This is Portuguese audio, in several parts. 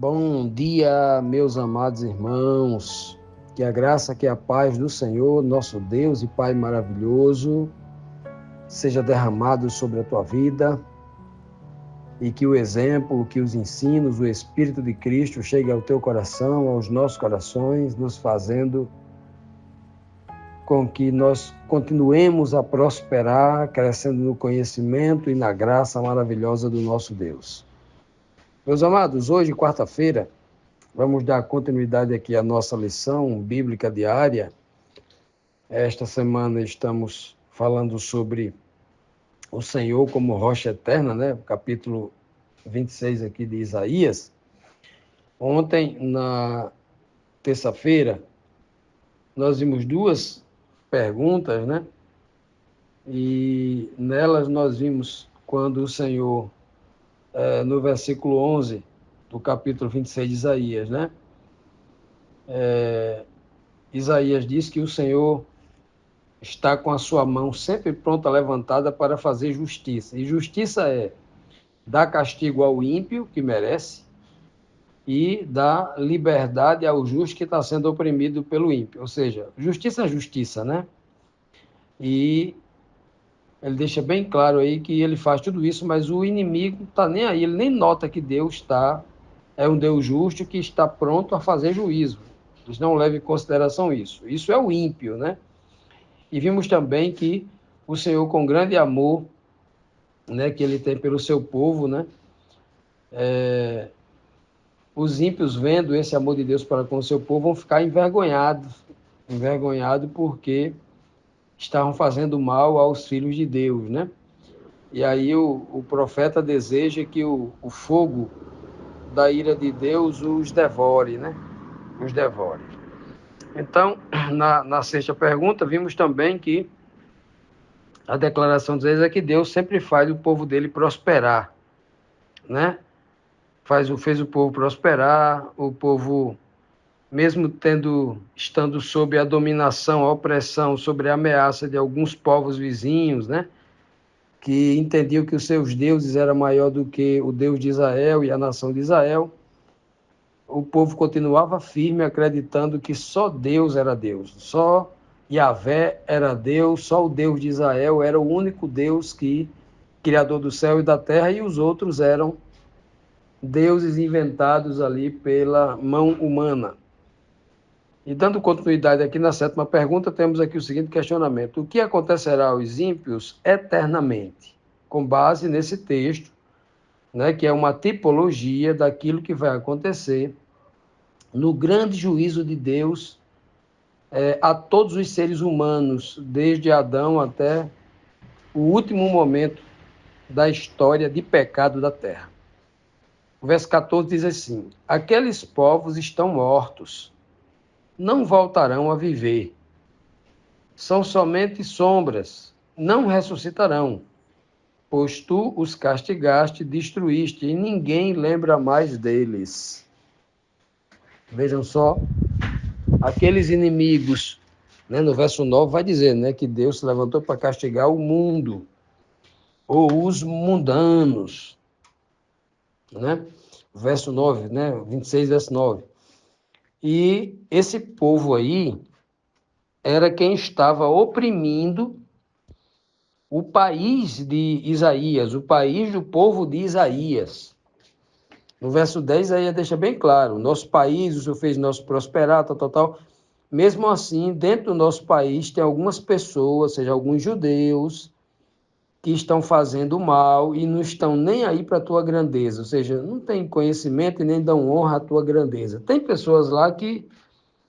Bom dia, meus amados irmãos. Que a graça, que a paz do Senhor, nosso Deus e Pai maravilhoso, seja derramado sobre a tua vida e que o exemplo, que os ensinos, o Espírito de Cristo chegue ao teu coração, aos nossos corações, nos fazendo com que nós continuemos a prosperar, crescendo no conhecimento e na graça maravilhosa do nosso Deus. Meus amados, hoje, quarta-feira, vamos dar continuidade aqui à nossa lição bíblica diária. Esta semana estamos falando sobre o Senhor como rocha eterna, né? Capítulo 26 aqui de Isaías. Ontem, na terça-feira, nós vimos duas perguntas, né? E nelas nós vimos quando o Senhor, no versículo 11 do capítulo 26 de Isaías, né? Isaías diz que o Senhor está com a sua mão sempre pronta, levantada para fazer justiça. E justiça é dar castigo ao ímpio, que merece, e dar liberdade ao justo que está sendo oprimido pelo ímpio. Ou seja, justiça é justiça, né? E ele deixa bem claro aí que ele faz tudo isso, mas o inimigo está nem aí, ele nem nota que Deus é um Deus justo que está pronto a fazer juízo. Eles não levam em consideração isso. Isso é o ímpio, né? E vimos também que o Senhor, com grande amor, né, que ele tem pelo seu povo, né, os ímpios, vendo esse amor de Deus para com o seu povo, vão ficar envergonhados porque estavam fazendo mal aos filhos de Deus, né? E aí o profeta deseja que o fogo da ira de Deus os devore, né? Os devore. Então, na sexta pergunta, vimos também que a declaração de Isaías é que Deus sempre faz o povo dele prosperar, né? Fez o povo prosperar, o povo, mesmo estando sob a dominação, a opressão, sobre a ameaça de alguns povos vizinhos, né? Que entendiam que os seus deuses eram maior do que o Deus de Israel e a nação de Israel, o povo continuava firme, acreditando que só Deus era Deus, só Yahvé era Deus, só o Deus de Israel era o único Deus criador do céu e da terra, e os outros eram deuses inventados ali pela mão humana. E dando continuidade aqui na sétima pergunta, temos aqui o seguinte questionamento: o que acontecerá aos ímpios eternamente? Com base nesse texto, né, que é uma tipologia daquilo que vai acontecer no grande juízo de Deus a todos os seres humanos, desde Adão até o último momento da história de pecado da terra. O verso 14 diz assim: aqueles povos estão mortos, não voltarão a viver. São somente sombras, não ressuscitarão, pois tu os castigaste, destruíste, e ninguém lembra mais deles. Vejam só, aqueles inimigos, né, no verso 9 vai dizer, né, que Deus se levantou para castigar o mundo, ou os mundanos, né? Verso 9, né, 26, verso 9. E esse povo aí era quem estava oprimindo o país de Isaías, o país do povo de Isaías. No verso 10 aí deixa bem claro, nosso país, o Senhor fez nosso prosperar, tal, tal, tal. Mesmo assim, dentro do nosso país tem algumas pessoas, seja alguns judeus, que estão fazendo mal e não estão nem aí para a tua grandeza, ou seja, não tem conhecimento e nem dão honra à tua grandeza. Tem pessoas lá que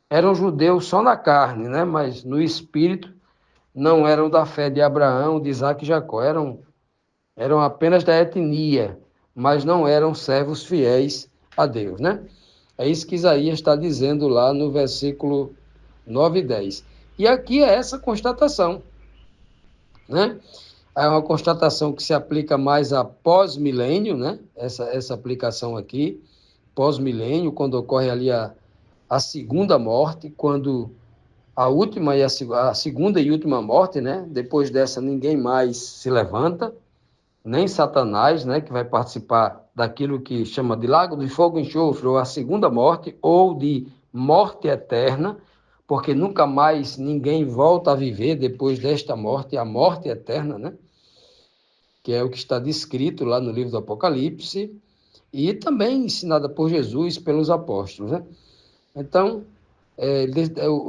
eram judeus só na carne, né? Mas no espírito não eram da fé de Abraão, de Isaac e Jacó, eram apenas da etnia, mas não eram servos fiéis a Deus, né? É isso que Isaías está dizendo lá no versículo 9 e 10. E aqui é essa constatação, né? É uma constatação que se aplica mais a pós-milênio, né? Essa aplicação aqui, pós-milênio, quando ocorre ali a segunda morte, quando a última e a segunda e última morte, né? Depois dessa ninguém mais se levanta. nem Satanás, né, que vai participar daquilo que chama de lago de fogo e enxofre, ou a segunda morte, ou de morte eterna, porque nunca mais ninguém volta a viver depois desta morte, a morte eterna, né? Que é o que está descrito lá no livro do Apocalipse, e também ensinada por Jesus, pelos apóstolos, né? Então,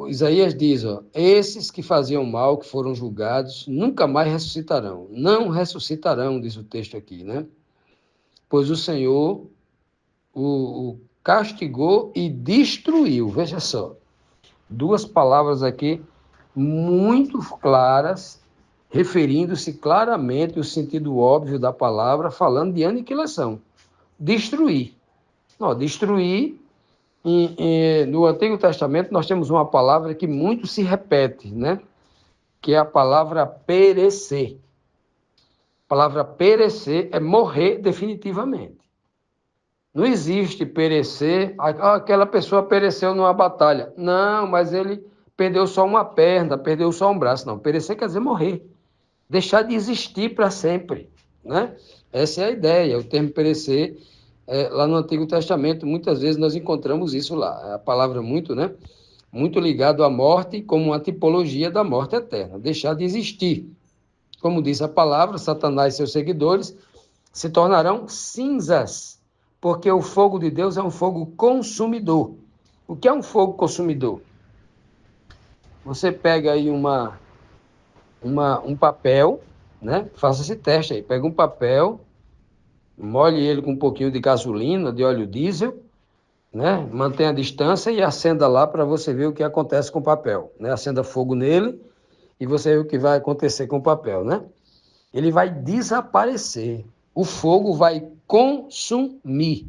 Isaías diz, ó, esses que faziam mal, que foram julgados, nunca mais ressuscitarão. Não ressuscitarão, diz o texto aqui, né? Pois o Senhor o castigou e destruiu. Veja só, duas palavras aqui muito claras, referindo-se claramente o sentido óbvio da palavra, falando de aniquilação. Destruir. Não, destruir, no Antigo Testamento, nós temos uma palavra que muito se repete, né? Que é a palavra perecer. A palavra perecer é morrer definitivamente. Não existe perecer, aquela pessoa pereceu numa batalha. Não, mas ele perdeu só uma perna, perdeu só um braço. Não, perecer quer dizer morrer. Deixar de existir para sempre, né? Essa é a ideia, o termo perecer, lá no Antigo Testamento, muitas vezes nós encontramos isso lá. É a palavra muito, né? Muito ligado à morte como uma tipologia da morte eterna, deixar de existir. Como diz a palavra, Satanás e seus seguidores se tornarão cinzas, porque o fogo de Deus é um fogo consumidor. O que é um fogo consumidor? Você pega aí um papel, né? Faça esse teste aí. Pega um papel, molhe ele com um pouquinho de gasolina, de óleo diesel, né? Mantenha a distância e acenda lá para você ver o que acontece com o papel, né? Acenda fogo nele e você vê o que vai acontecer com o papel, né? Ele vai desaparecer. O fogo vai consumir.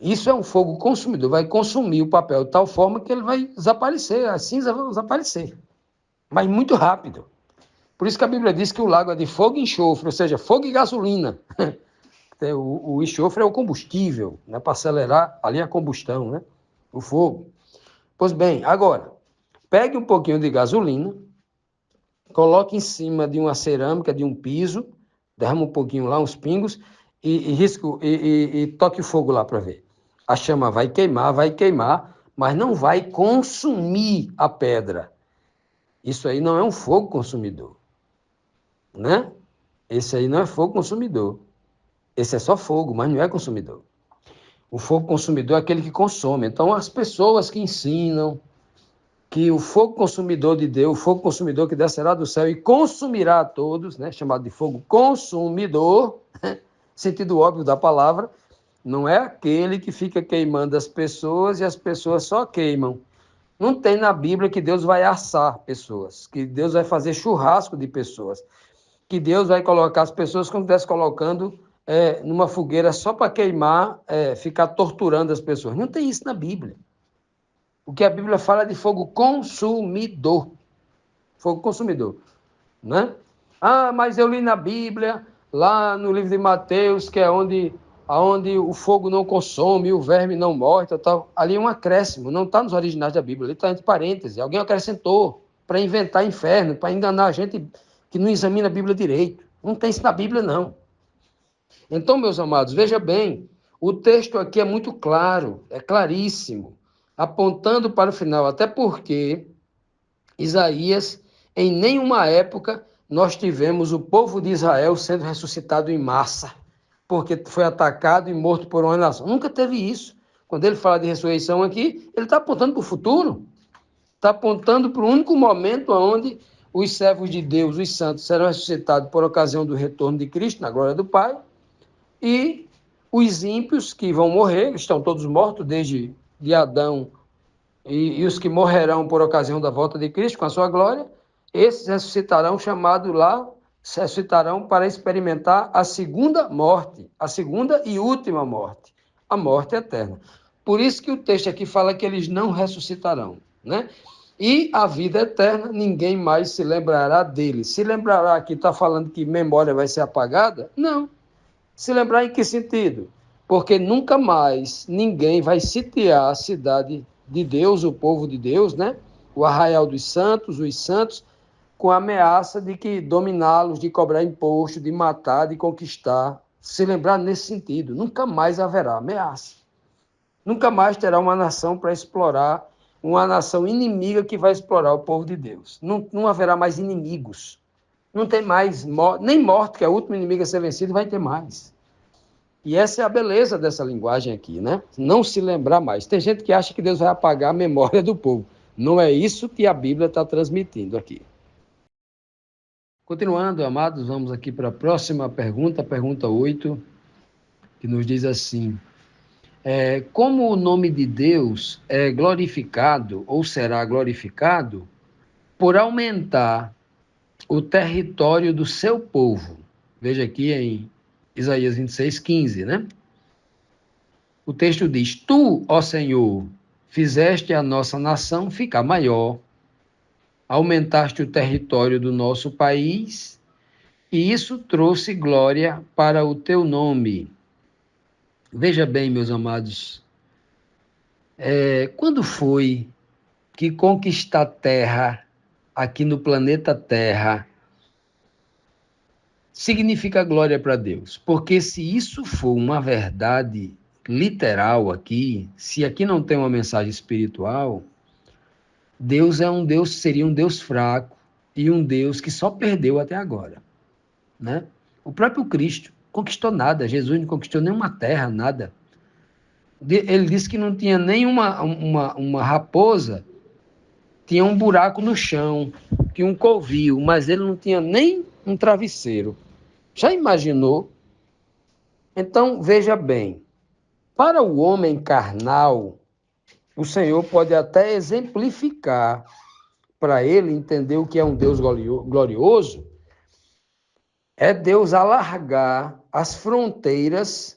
Isso é um fogo consumidor, vai consumir o papel de tal forma que ele vai desaparecer, as cinzas vão desaparecer, mas muito rápido. Por isso que a Bíblia diz que o lago é de fogo e enxofre, ou seja, fogo e gasolina. O enxofre é o combustível, né, para acelerar ali a combustão, né, o fogo. Pois bem, agora, pegue um pouquinho de gasolina, coloque em cima de uma cerâmica, de um piso, derrama um pouquinho lá, uns pingos, e toque o fogo lá para ver. A chama vai queimar, mas não vai consumir a pedra. Isso aí não é um fogo consumidor, né? Esse aí não é fogo consumidor. Esse é só fogo, mas não é consumidor. O fogo consumidor é aquele que consome. Então, as pessoas que ensinam que o fogo consumidor de Deus, o fogo consumidor que descerá do céu e consumirá a todos, né? Chamado de fogo consumidor, sentido óbvio da palavra, não é aquele que fica queimando as pessoas e as pessoas só queimam. Não tem na Bíblia que Deus vai assar pessoas, que Deus vai fazer churrasco de pessoas, que Deus vai colocar as pessoas como estivesse colocando numa fogueira só para queimar, ficar torturando as pessoas. Não tem isso na Bíblia. O que a Bíblia fala é de fogo consumidor. Fogo consumidor, né? Ah, mas eu li na Bíblia, lá no livro de Mateus, que é onde o fogo não consome, o verme não morre, tal. Ali é um acréscimo, não está nos originais da Bíblia, ali está entre parênteses. Alguém acrescentou para inventar inferno, para enganar a gente que não examina a Bíblia direito. Não tem isso na Bíblia, não. Então, meus amados, veja bem, o texto aqui é muito claro, é claríssimo, apontando para o final, até porque Isaías, em nenhuma época, nós tivemos o povo de Israel sendo ressuscitado em massa, porque foi atacado e morto por uma nação. Nunca teve isso. Quando ele fala de ressurreição aqui, ele está apontando para o futuro, está apontando para o único momento onde os servos de Deus, os santos, serão ressuscitados por ocasião do retorno de Cristo, na glória do Pai, e os ímpios que vão morrer, estão todos mortos desde de Adão, e os que morrerão por ocasião da volta de Cristo com a sua glória, esses ressuscitarão, chamado lá, ressuscitarão para experimentar a segunda morte, a segunda e última morte, a morte eterna. Por isso que o texto aqui fala que eles não ressuscitarão, né? E a vida eterna, ninguém mais se lembrará deles. Se lembrará que está falando que memória vai ser apagada? Não. Se lembrar em que sentido? Porque nunca mais ninguém vai sitiar a cidade de Deus, o povo de Deus, né? O arraial dos santos, os santos, com a ameaça de que dominá-los, de cobrar imposto, de matar, de conquistar. Se lembrar nesse sentido, nunca mais haverá ameaça. Nunca mais terá uma nação para explorar, uma nação inimiga que vai explorar o povo de Deus. Não haverá mais inimigos. Não tem mais, nem morte, que é a última inimiga a ser vencida, vai ter mais. E essa é a beleza dessa linguagem aqui, né? Não se lembrar mais. Tem gente que acha que Deus vai apagar a memória do povo. Não é isso que a Bíblia está transmitindo aqui. Continuando, amados, vamos aqui para a próxima pergunta, a pergunta 8, que nos diz assim: como o nome de Deus é glorificado, ou será glorificado, por aumentar o território do seu povo? Veja aqui em Isaías 26:15, né? O texto diz: Tu, ó Senhor, fizeste a nossa nação ficar maior, aumentaste o território do nosso país, e isso trouxe glória para o teu nome. Veja bem, meus amados, quando foi que conquistar terra aqui no planeta Terra significa glória para Deus? Porque se isso for uma verdade literal aqui, se aqui não tem uma mensagem espiritual, Deus seria um Deus fraco e um Deus que só perdeu até agora, né? O próprio Cristo conquistou nada, Jesus não conquistou nenhuma terra, nada. Ele disse que não tinha nem uma raposa, tinha um buraco no chão, tinha um covil, mas ele não tinha nem um travesseiro. Já imaginou? Então, veja bem, para o homem carnal, o Senhor pode até exemplificar para ele entender o que é um Deus glorioso, é Deus alargar as fronteiras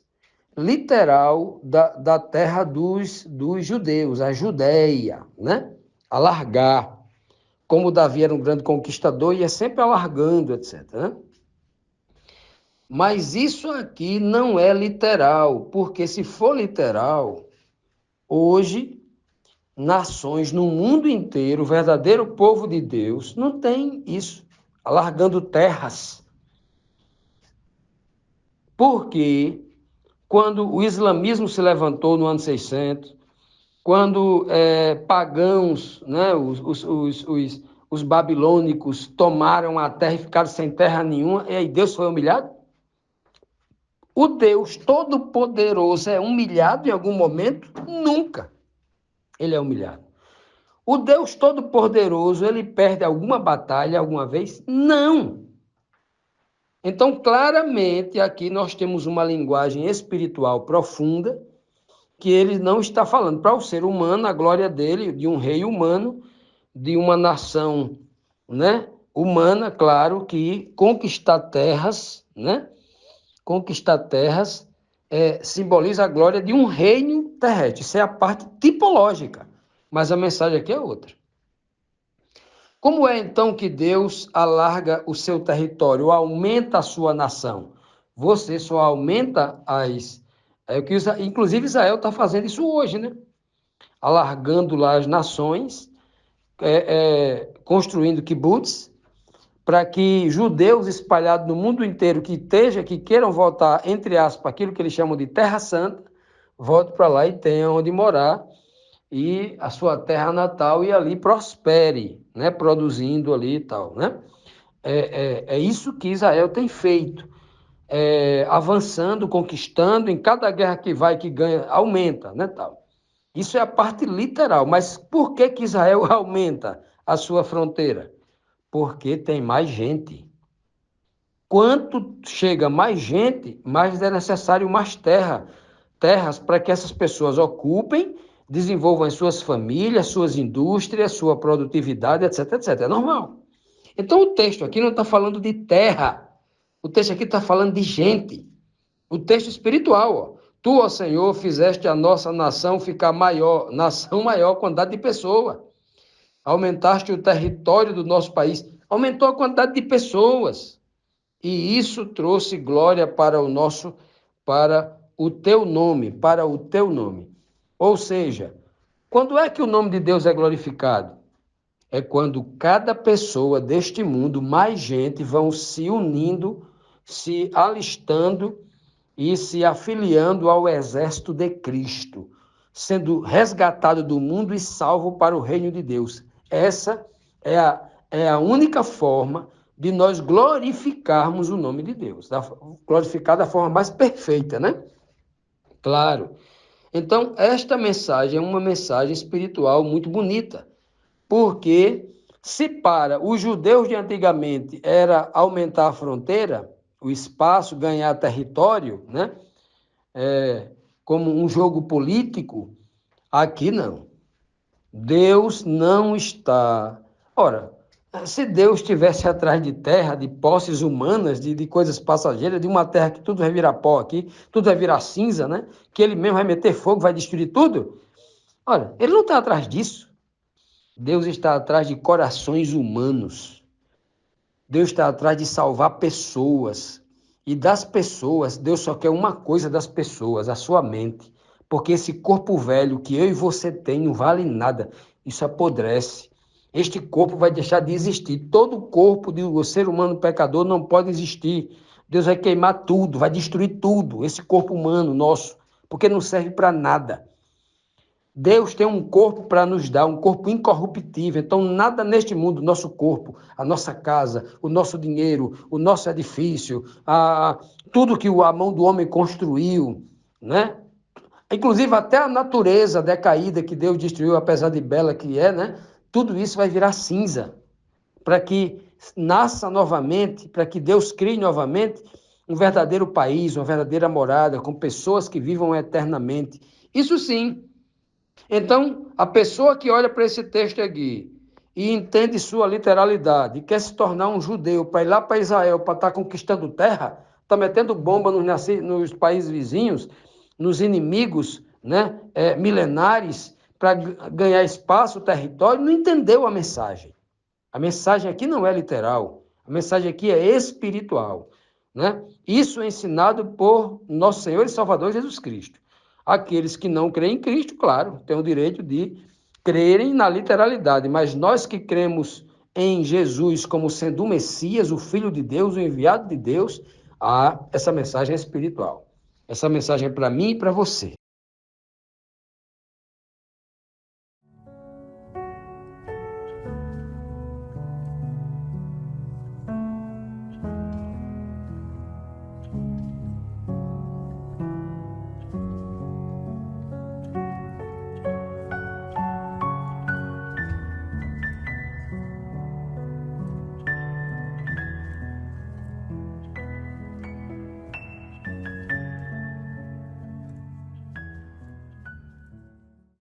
literal da terra dos judeus, a Judéia, né? Alargar. Como Davi era um grande conquistador, ia sempre alargando, etc. Né? Mas isso aqui não é literal, porque se for literal, hoje, nações no mundo inteiro, o verdadeiro povo de Deus, não tem isso, alargando terras. Porque quando o islamismo se levantou no ano 600, quando pagãos, né, os babilônicos tomaram a terra e ficaram sem terra nenhuma, e aí Deus foi humilhado? O Deus Todo-Poderoso é humilhado em algum momento? Nunca ele é humilhado. O Deus Todo-Poderoso, ele perde alguma batalha alguma vez? Não. Então, claramente, aqui nós temos uma linguagem espiritual profunda, que ele não está falando para o ser humano, a glória dele, de um rei humano, de uma nação, né, humana, claro, que conquistar terras, né? Conquistar terras simboliza a glória de um reino terrestre. Isso é a parte tipológica, mas a mensagem aqui é outra. Como é então que Deus alarga o seu território, aumenta a sua nação? Você só aumenta inclusive Israel está fazendo isso hoje, né? Alargando lá as nações, construindo kibbutz, para que judeus espalhados no mundo inteiro que queiram voltar, entre aspas, aquilo que eles chamam de Terra Santa, voltem para lá e tenham onde morar, e a sua terra natal, e ali prospere, né? Produzindo ali e tal, né? É isso que Israel tem feito, avançando, conquistando, em cada guerra que vai, que ganha, aumenta, né, tal. Isso é a parte literal, mas por que Israel aumenta a sua fronteira? Porque tem mais gente. Quanto chega mais gente, mais é necessário mais terras para que essas pessoas ocupem, desenvolvam suas famílias, suas indústrias, sua produtividade, etc, etc. É normal. Então o texto aqui não está falando de terra, o texto aqui está falando de gente. O texto espiritual, ó. Tu, ó Senhor, fizeste a nossa nação ficar maior, nação maior, quantidade de pessoas. Aumentaste o território do nosso país, aumentou a quantidade de pessoas. E isso trouxe glória para o teu nome, para o teu nome. Ou seja, quando é que o nome de Deus é glorificado? É quando cada pessoa deste mundo, mais gente, vão se unindo, se alistando e se afiliando ao exército de Cristo, sendo resgatado do mundo e salvo para o reino de Deus. Essa é a única forma de nós glorificarmos o nome de Deus, glorificar da forma mais perfeita, né? Claro. Então, esta mensagem é uma mensagem espiritual muito bonita, porque se para os judeus de antigamente era aumentar a fronteira, o espaço, ganhar território, né? Como um jogo político, aqui não. Deus não está. Ora, se Deus estivesse atrás de terra, de posses humanas, de coisas passageiras, de uma terra que tudo vai virar pó aqui, tudo vai virar cinza, né? Que ele mesmo vai meter fogo, vai destruir tudo. Olha, ele não está atrás disso. Deus está atrás de corações humanos. Deus está atrás de salvar pessoas. E das pessoas, Deus só quer uma coisa das pessoas, a sua mente. Porque esse corpo velho que eu e você tem não vale nada. Isso apodrece. Este corpo vai deixar de existir. Todo corpo do ser humano pecador não pode existir. Deus vai queimar tudo, vai destruir tudo, esse corpo humano nosso, porque não serve para nada. Deus tem um corpo para nos dar, um corpo incorruptível. Então, nada neste mundo, nosso corpo, a nossa casa, o nosso dinheiro, o nosso edifício, tudo que a mão do homem construiu, né? Inclusive até a natureza decaída que Deus destruiu, apesar de bela que é, né? Tudo isso vai virar cinza, para que nasça novamente, para que Deus crie novamente um verdadeiro país, uma verdadeira morada, com pessoas que vivam eternamente. Isso sim. Então, a pessoa que olha para esse texto aqui e entende sua literalidade e quer se tornar um judeu para ir lá para Israel para estar conquistando terra, está metendo bomba nos países vizinhos, nos inimigos, né, milenares, para ganhar espaço, território, não entendeu a mensagem. A mensagem aqui não é literal, a mensagem aqui é espiritual, né? Isso é ensinado por nosso Senhor e Salvador Jesus Cristo. Aqueles que não creem em Cristo, claro, têm o direito de crerem na literalidade, mas nós que cremos em Jesus como sendo o Messias, o Filho de Deus, o enviado de Deus, essa mensagem é espiritual. Essa mensagem é para mim e para você.